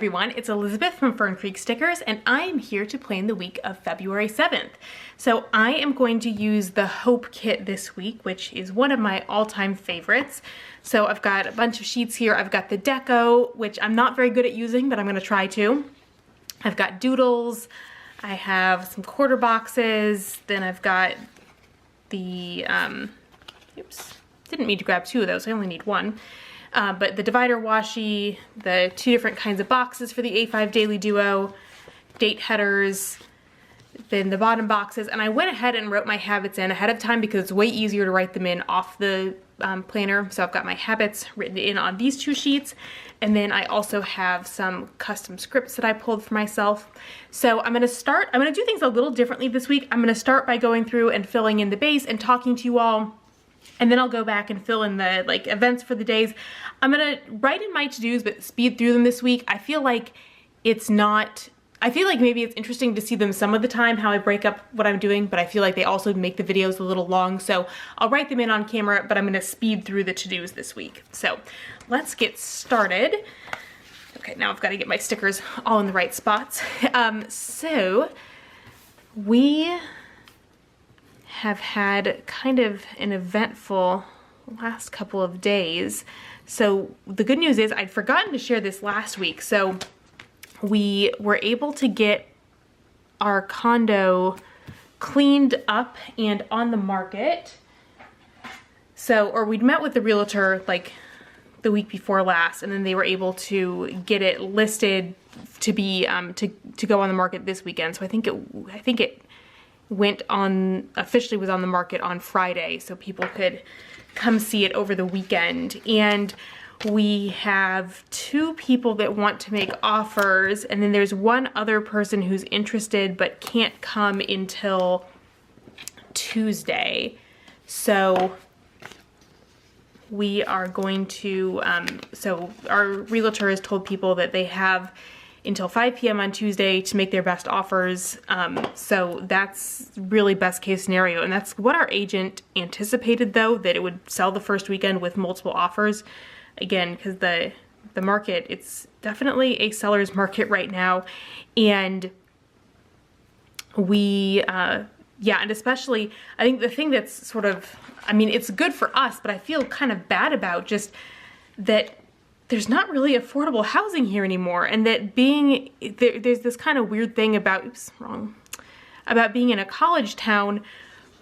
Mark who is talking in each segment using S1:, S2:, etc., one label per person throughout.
S1: everyone, it's Elizabeth from Fern Creek Stickers, and I am here to plan the week of February 7th. So I am going to use the Hope kit this week, which is one of my all-time favorites. So I've got a bunch of sheets here. I've got the deco, which I'm not very good at using, but I'm gonna try to. I've got doodles, I have some quarter boxes, then I've got the, oops, didn't mean to grab two of those, I only need one. But the divider washi, the two different kinds of boxes for the A5 Daily Duo, date headers, then the bottom boxes, and I went ahead and wrote my habits in ahead of time because it's way easier to write them in off the planner. So I've got my habits written in on these two sheets, and then I also have some custom scripts that I pulled for myself. So I'm gonna do things a little differently this week. I'm gonna start by going through and filling in the base and talking to you all, and then I'll go back and fill in the events for the days. I'm gonna write in my to-dos but speed through them this week. I feel like maybe it's interesting to see them some of the time, how I break up what I'm doing, but I feel like they also make the videos a little long, so I'll write them in on camera, but I'm gonna speed through the to-dos this week. So let's get started. Okay, now I've got to get my stickers all in the right spots. So we have had kind of an eventful last couple of days. So the good news is I'd forgotten to share this last week. So we were able to get our condo cleaned up and on the market. Or we'd met with the realtor like the week before last, and then they were able to get it listed to be to go on the market this weekend. So I think it officially was on the market on Friday, so people could come see it over the weekend. And we have two people that want to make offers, and then there's one other person who's interested but can't come until Tuesday. So we are going to, so our realtor has told people that they have until 5 p.m. on Tuesday to make their best offers. So that's really best case scenario. And that's what our agent anticipated, though, that it would sell the first weekend with multiple offers. Again, because the market, it's definitely a seller's market right now. And and especially, I think the thing that's sort of, I mean, it's good for us, but I feel kind of bad about just that there's not really affordable housing here anymore, and that there's this kind of weird thing about, about being in a college town.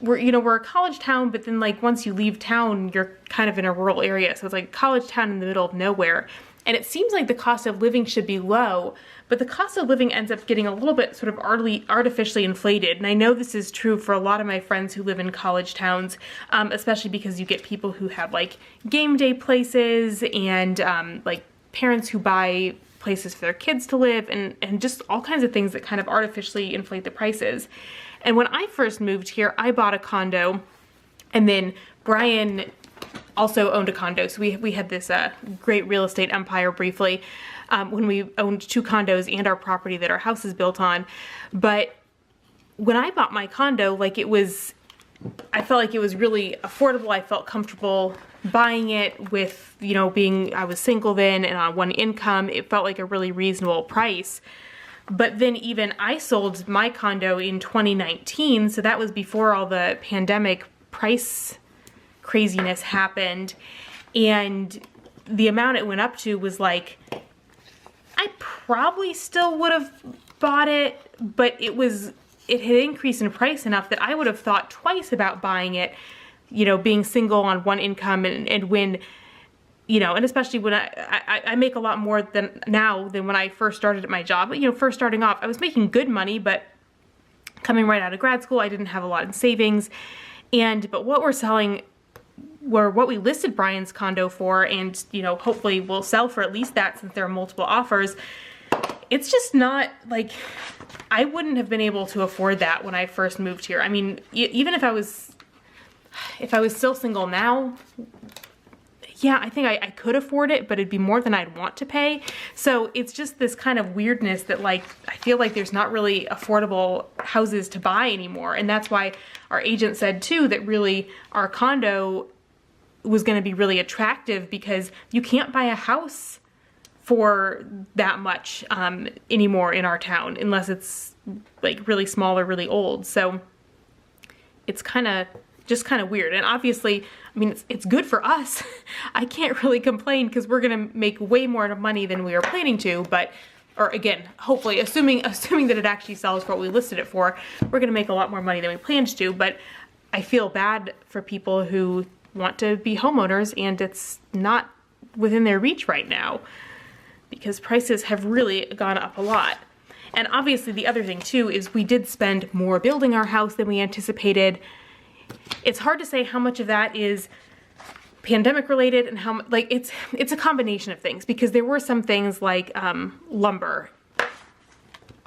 S1: We're a college town, but then once you leave town, you're kind of in a rural area. So it's like a college town in the middle of nowhere. And it seems like the cost of living should be low, but the cost of living ends up getting a little bit sort of artificially inflated. And I know this is true for a lot of my friends who live in college towns, especially because you get people who have game day places and parents who buy places for their kids to live, and just all kinds of things that kind of artificially inflate the prices. And when I first moved here, I bought a condo, and then Brian also owned a condo. So we had this great real estate empire briefly when we owned two condos and our property that our house is built on. But when I bought my condo, I felt like it was really affordable. I felt comfortable buying it with, I was single then and on one income. It felt like a really reasonable price. But then even I sold my condo in 2019, so that was before all the pandemic price craziness happened, and the amount it went up to was I probably still would have bought it, but it had increased in price enough that I would have thought twice about buying it, being single on one income, and when, and especially when I make a lot more now than when I first started at my job. But, first starting off, I was making good money, but coming right out of grad school, I didn't have a lot in savings. But what we're selling, what we listed Brian's condo for, and, hopefully we'll sell for at least that since there are multiple offers, it's just not, I wouldn't have been able to afford that when I first moved here. I mean, even if I was still single now, yeah, I think I could afford it, but it'd be more than I'd want to pay. So it's just this kind of weirdness that I feel like there's not really affordable houses to buy anymore. And that's why our agent said too that really our condo was going to be really attractive, because you can't buy a house for that much anymore in our town, unless it's like really small or really old. So it's just kind of weird. And obviously, I mean, it's good for us. I can't really complain because we're gonna make way more money than we were planning to, but, or again, hopefully, assuming that it actually sells for what we listed it for, we're gonna make a lot more money than we planned to. But I feel bad for people who want to be homeowners and it's not within their reach right now because prices have really gone up a lot. And obviously the other thing too is we did spend more building our house than we anticipated. It's hard to say how much of that is pandemic related and how, like, it's a combination of things, because there were some things like lumber.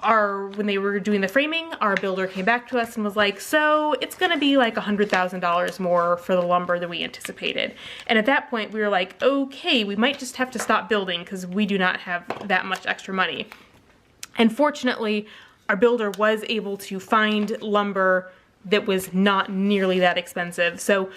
S1: When they were doing the framing, our builder came back to us and was like, so it's gonna be like $100,000 more for the lumber than we anticipated. And at that point we were like, okay, we might just have to stop building because we do not have that much extra money. And fortunately, our builder was able to find lumber that was not nearly that expensive. So,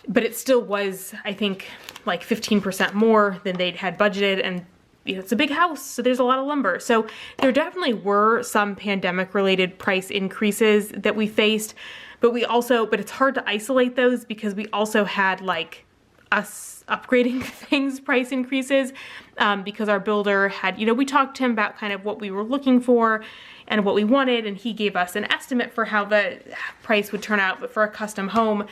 S1: but it still was, I think, like 15% more than they'd had budgeted, and you know, it's a big house, so there's a lot of lumber. So there definitely were some pandemic related price increases that we faced, but it's hard to isolate those because we also had like us upgrading things price increases because our builder had, you know, we talked to him about kind of what we were looking for and what we wanted, and he gave us an estimate for how the price would turn out. But for a custom home,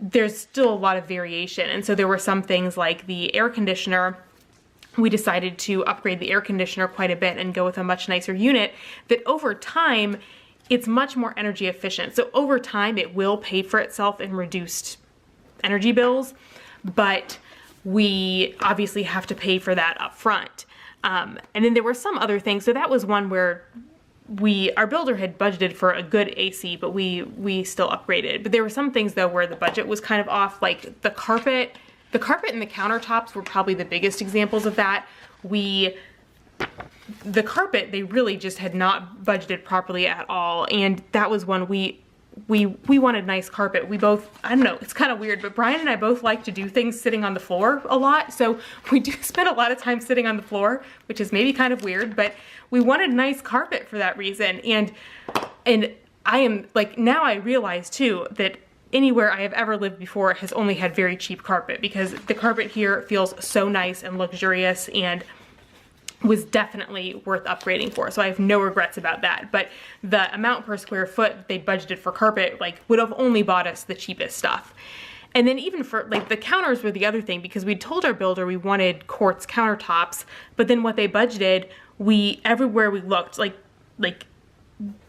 S1: there's still a lot of variation. And so there were some things like the air conditioner. We decided to upgrade the air conditioner quite a bit and go with a much nicer unit that over time, it's much more energy efficient. So over time, it will pay for itself in reduced energy bills, but we obviously have to pay for that up front. And then there were some other things. So that was one where our builder had budgeted for a good AC, but we still upgraded. But there were some things though where the budget was kind of off, like the carpet and the countertops were probably the biggest examples of that. The carpet, they really just had not budgeted properly at all. And that was one we wanted nice carpet. We both, I don't know, it's kind of weird, but Brian and I both like to do things sitting on the floor a lot. So we do spend a lot of time sitting on the floor, which is maybe kind of weird, but we wanted nice carpet for that reason. And I am like, now I realize too that anywhere I have ever lived before has only had very cheap carpet, because the carpet here feels so nice and luxurious and was definitely worth upgrading for. So I have no regrets about that. But the amount per square foot they budgeted for carpet, like, would have only bought us the cheapest stuff. And then even for, like, the counters were the other thing, because we told our builder we wanted quartz countertops, but then what they budgeted, everywhere we looked, like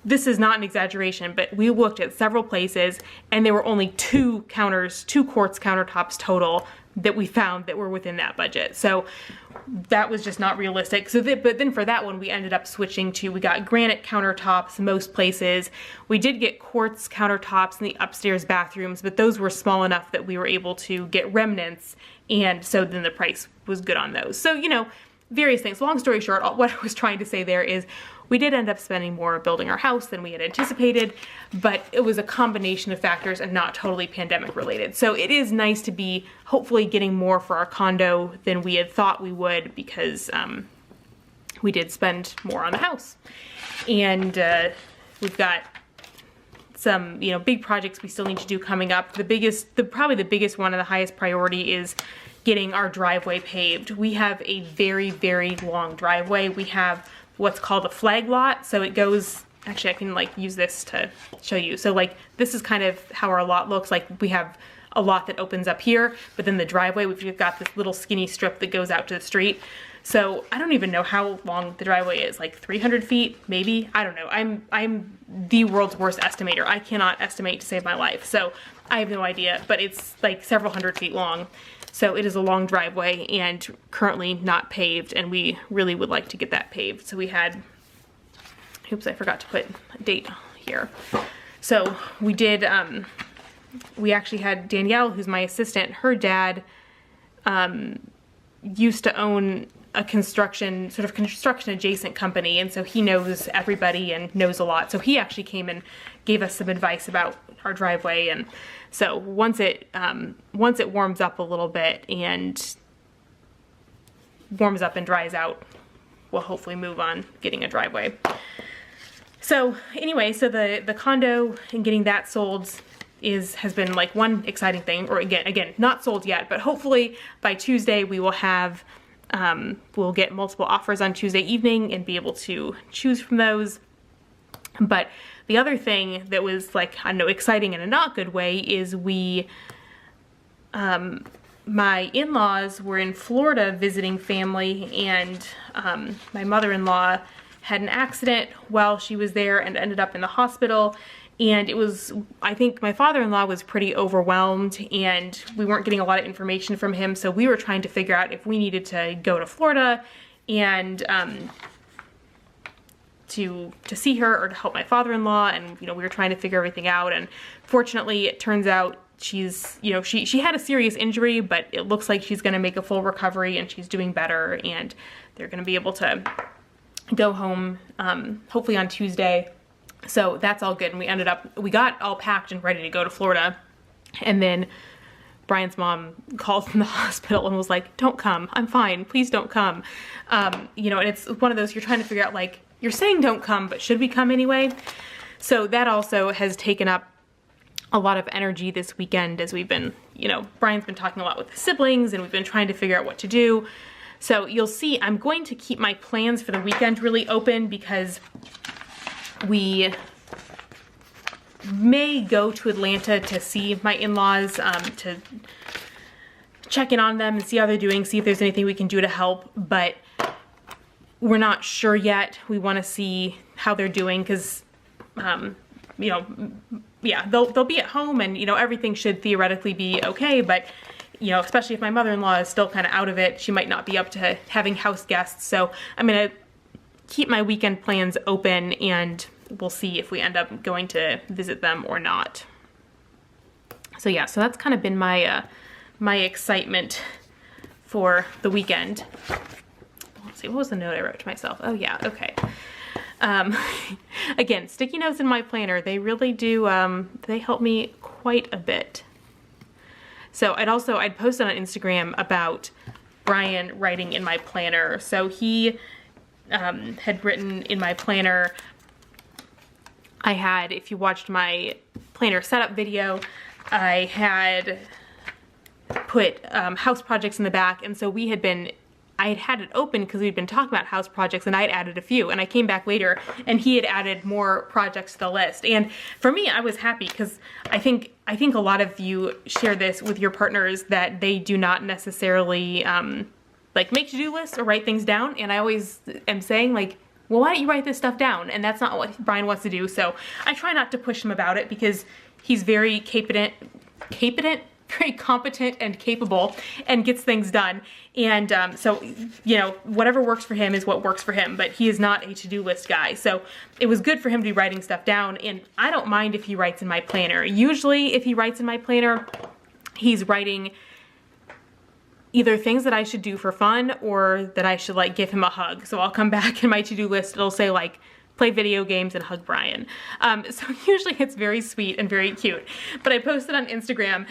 S1: this is not an exaggeration, but we looked at several places and there were only two quartz countertops total that we found that were within that budget. So that was just not realistic. But then for that one, we ended up switching we got granite countertops most places. We did get quartz countertops in the upstairs bathrooms, but those were small enough that we were able to get remnants. And so then the price was good on those. So, you know, various things. Long story short, what I was trying to say there is we did end up spending more building our house than we had anticipated, but it was a combination of factors and not totally pandemic related. So it is nice to be hopefully getting more for our condo than we had thought we would, because we did spend more on the house. And we've got some, you know, big projects we still need to do coming up. Probably the biggest one and the highest priority is getting our driveway paved. We have a very, very long driveway. We have what's called a flag lot. So it goes, actually I can like use this to show you. So like this is kind of how our lot looks. Like we have a lot that opens up here, but then the driveway, we've got this little skinny strip that goes out to the street. So I don't even know how long the driveway is, like 300 feet, maybe? I don't know. I'm the world's worst estimator. I cannot estimate to save my life. So I have no idea, but it's like several hundred feet long. So it is a long driveway and currently not paved, and we really would like to get that paved. So we had, oops, I forgot to put a date here. So we did, we actually had Danielle, who's my assistant, her dad used to own a construction adjacent company, and so he knows everybody and knows a lot. So he actually came and gave us some advice about our driveway. And so once it warms up a little bit and warms up and dries out, we'll hopefully move on getting a driveway. So anyway, so the condo and getting that sold has been like one exciting thing, or again, not sold yet, but hopefully by Tuesday we will have, we'll get multiple offers on Tuesday evening and be able to choose from those. But the other thing that was like, I don't know, exciting in a not good way is my in-laws were in Florida visiting family, and my mother-in-law had an accident while she was there and ended up in the hospital. And it was, I think my father-in-law was pretty overwhelmed, and we weren't getting a lot of information from him, so we were trying to figure out if we needed to go to Florida and to see her or to help my father-in-law, and we were trying to figure everything out. And fortunately, it turns out she's, she had a serious injury, but it looks like she's going to make a full recovery and she's doing better, and they're going to be able to go home hopefully on Tuesday. So that's all good. And we got all packed and ready to go to Florida. And then Brian's mom called from the hospital and was like, don't come, I'm fine, please don't come. And it's one of those, you're trying to figure out, like, you're saying don't come, but should we come anyway? So that also has taken up a lot of energy this weekend, as we've been, Brian's been talking a lot with his siblings, and we've been trying to figure out what to do. So you'll see, I'm going to keep my plans for the weekend really open, because we may go to Atlanta to see my in-laws, to check in on them and see how they're doing, see if there's anything we can do to help, but we're not sure yet. We want to see how they're doing, because, yeah, they'll be at home, and, everything should theoretically be okay, but, especially if my mother-in-law is still kind of out of it, she might not be up to having house guests. So I'm going to keep my weekend plans open, and we'll see if we end up going to visit them or not. So yeah, so that's kind of been my my excitement for the weekend. Let's see, what was the note I wrote to myself? Oh yeah, okay. Again, sticky notes in my planner, they really do, they help me quite a bit. So I'd posted on Instagram about Brian writing in my planner. So he had written in my planner, I had, if you watched my planner setup video, I had put house projects in the back, and so I had it open because we'd been talking about house projects, and I had added a few, and I came back later and he had added more projects to the list. And for me, I was happy, because I think a lot of you share this with your partners, that they do not necessarily like make to-do lists or write things down. And I always am saying, like, well, why don't you write this stuff down? And that's not what Brian wants to do. So I try not to push him about it, because he's very very competent and capable, and gets things done. And so, whatever works for him is what works for him, but he is not a to-do list guy. So it was good for him to be writing stuff down, and I don't mind if he writes in my planner. Usually if he writes in my planner, he's writing either things that I should do for fun, or that I should, like, give him a hug. So I'll come back in my to-do list, it'll say, like, play video games and hug Brian. So usually it's very sweet and very cute. But I posted on Instagram,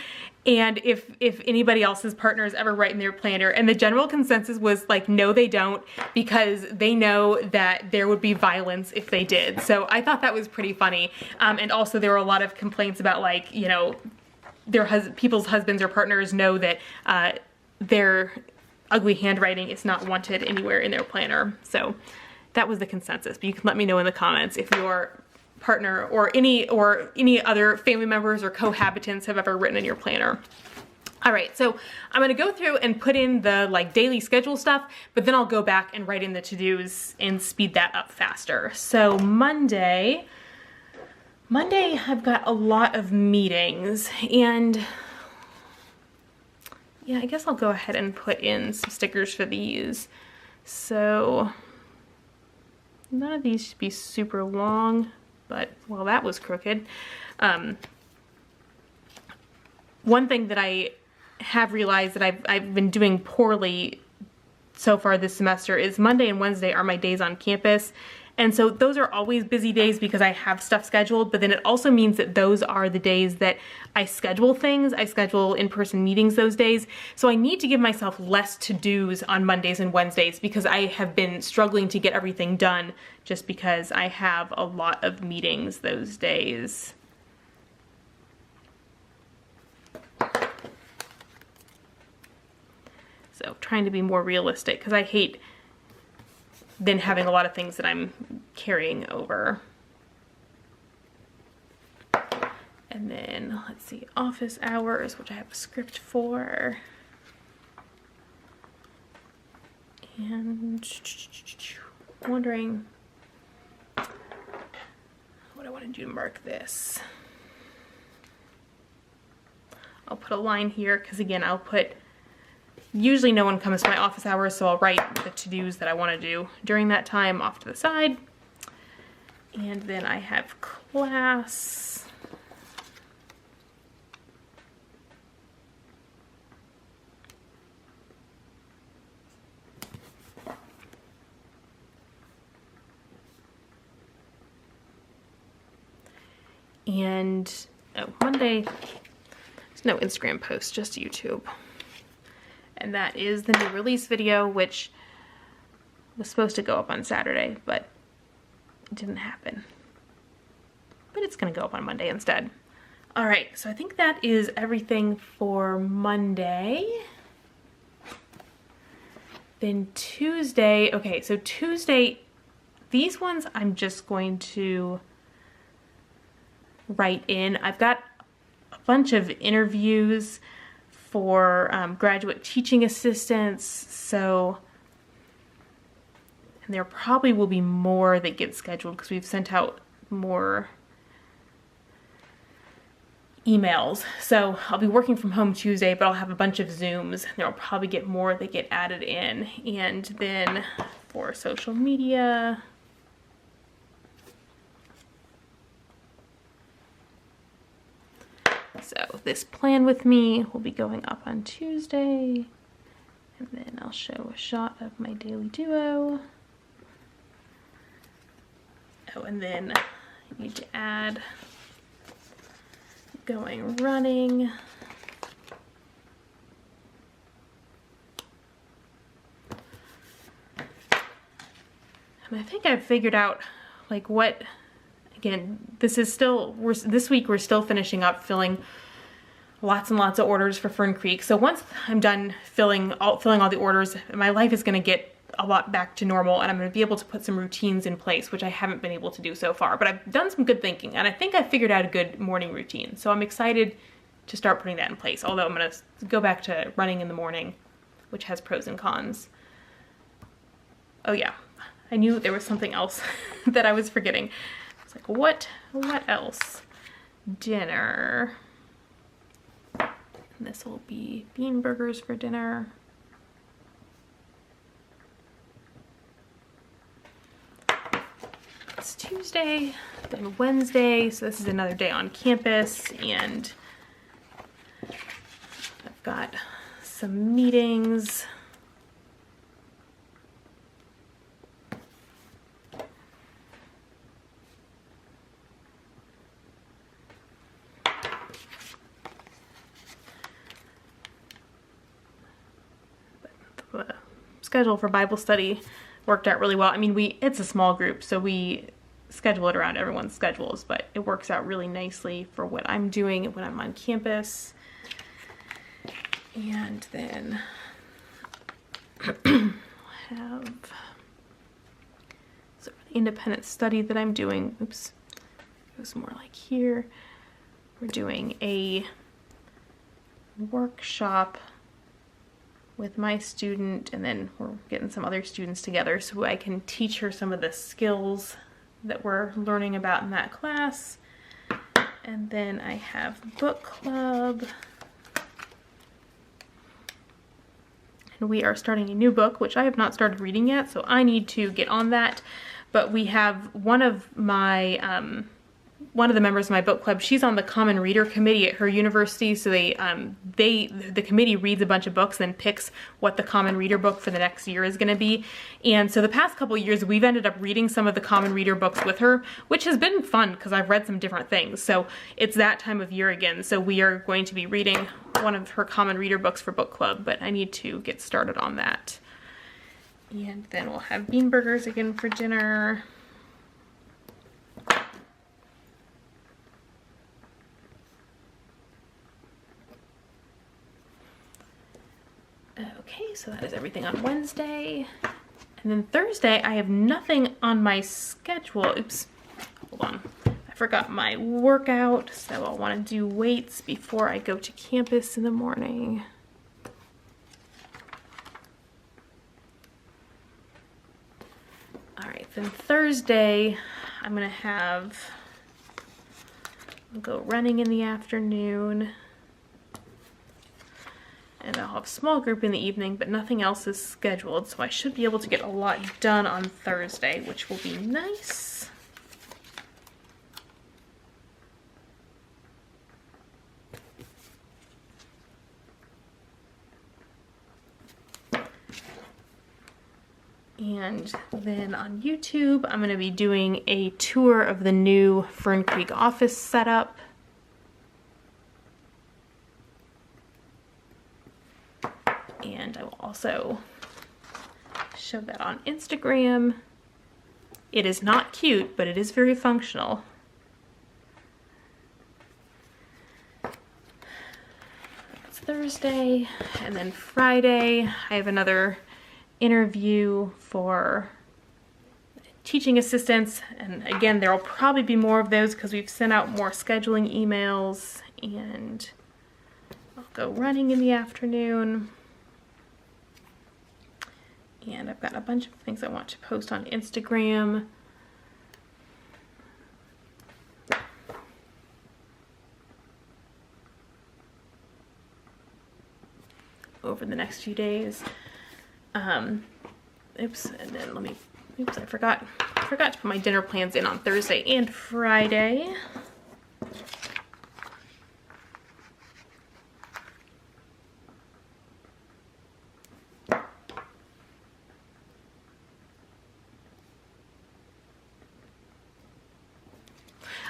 S1: and if anybody else's partners ever write in their planner, and the general consensus was like, no, they don't, because they know that there would be violence if they did. So I thought that was pretty funny. And also there were a lot of complaints about, like, people's husbands or partners know that their ugly handwriting is not wanted anywhere in their planner. So that was the consensus, but you can let me know in the comments if your partner or any other family members or cohabitants have ever written in your planner. All right, so I'm gonna go through and put in the, like, daily schedule stuff, but then I'll go back and write in the to-dos and speed that up faster. So Monday I've got a lot of meetings, and yeah, I guess I'll go ahead and put in some stickers for these. So none of these should be super long, but, well, that was crooked. One thing that I have realized that I've been doing poorly so far this semester is Monday and Wednesday are my days on campus, And so those are always busy days because I have stuff scheduled, but then it also means that those are the days that I schedule things. I schedule in-person meetings those days. So I need to give myself less to-dos on Mondays and Wednesdays because I have been struggling to get everything done just because I have a lot of meetings those days. So trying to be more realistic because I hate then having a lot of things that I'm carrying over. And then let's see, office hours, which I have a script for. And wondering what I want to do to mark this. I'll put a line here because again, usually no one comes to my office hours, so I'll write the to-dos that I want to do during that time off to the side. And then I have class. And Monday, there's no Instagram post, just YouTube. And that is the new release video, which was supposed to go up on Saturday, but it didn't happen. But it's gonna go up on Monday instead. All right, so I think that is everything for Monday. Then Tuesday, okay, so Tuesday, these ones I'm just going to write in. I've got a bunch of interviews for graduate teaching assistants, so, and there probably will be more that get scheduled because we've sent out more emails. So I'll be working from home Tuesday, but I'll have a bunch of Zooms. There'll probably get more that get added in. And then for social media, so this plan with me will be going up on Tuesday, and then I'll show a shot of my daily duo. Oh, and then I need to add going running. And I think I've figured out like what, again, this week we're still finishing up filling lots and lots of orders for Fern Creek. So once I'm done filling all the orders, my life is going to get a lot back to normal, and I'm going to be able to put some routines in place, which I haven't been able to do so far. But I've done some good thinking, and I think I figured out a good morning routine. So I'm excited to start putting that in place, although I'm going to go back to running in the morning, which has pros and cons. Oh yeah, I knew there was something else that I was forgetting. It's like, what else? Dinner. And this will be bean burgers for dinner. It's Tuesday, then Wednesday, so this is another day on campus, and I've got some meetings. The schedule for Bible study worked out really well. I mean, it's a small group, so we schedule it around everyone's schedules, but it works out really nicely for what I'm doing when I'm on campus. And then I have sort of independent study that I'm doing. Oops, it goes more like here. We're doing a workshop with my student, and then we're getting some other students together so I can teach her some of the skills that we're learning about in that class. And then I have book club. And we are starting a new book, which I have not started reading yet, so I need to get on that. But we have one of my one of the members of my book club, she's on the Common Reader Committee at her university, so the committee reads a bunch of books and picks what the Common Reader book for the next year is going to be. And so the past couple of years, we've ended up reading some of the Common Reader books with her, which has been fun because I've read some different things. So it's that time of year again, so we are going to be reading one of her Common Reader books for book club, but I need to get started on that. And then we'll have bean burgers again for dinner. Okay, so that is everything on Wednesday. And then Thursday, I have nothing on my schedule. Oops, hold on. I forgot my workout, so I'll want to do weights before I go to campus in the morning. All right, then Thursday, I'm gonna go running in the afternoon. And I'll have a small group in the evening, but nothing else is scheduled, so I should be able to get a lot done on Thursday, which will be nice. And then on YouTube, I'm going to be doing a tour of the new Fern Creek office setup. And I will also show that on Instagram. It is not cute, but it is very functional. It's Thursday, and then Friday, I have another interview for teaching assistants. And again, there will probably be more of those because we've sent out more scheduling emails, and I'll go running in the afternoon. And I've got a bunch of things I want to post on Instagram. Over the next few days. Oops, and then I forgot to put my dinner plans in on Thursday and Friday.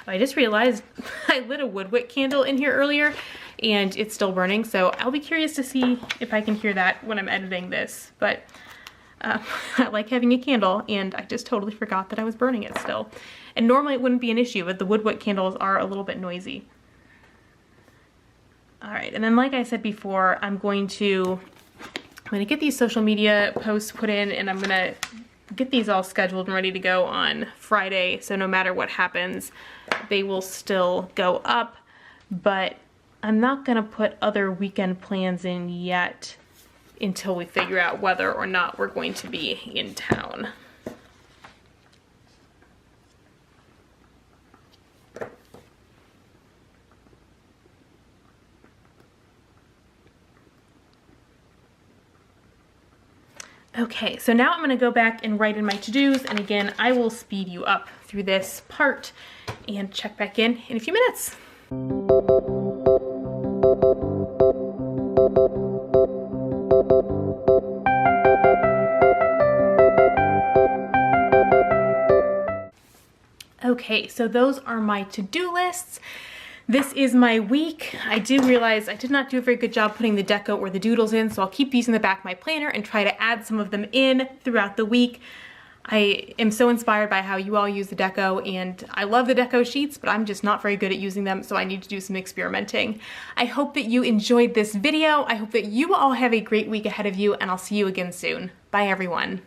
S1: I just realized I lit a woodwick candle in here earlier and it's still burning, so I'll be curious to see if I can hear that when I'm editing this. But I like having a candle, and I just totally forgot that I was burning it still. And normally it wouldn't be an issue, but the woodwick candles are a little bit noisy. All right, and then like I said before, I'm going to get these social media posts put in, and I'm gonna get these all scheduled and ready to go on Friday, so no matter what happens, they will still go up. But I'm not gonna put other weekend plans in yet until we figure out whether or not we're going to be in town. Okay, so now I'm going to go back and write in my to-dos, and again, I will speed you up through this part and check back in a few minutes. Okay, so those are my to-do lists. This is my week. I do realize I did not do a very good job putting the deco or the doodles in, so I'll keep these in the back of my planner and try to add some of them in throughout the week. I am so inspired by how you all use the deco, and I love the deco sheets, but I'm just not very good at using them, so I need to do some experimenting. I hope that you enjoyed this video. I hope that you all have a great week ahead of you, and I'll see you again soon. Bye, everyone.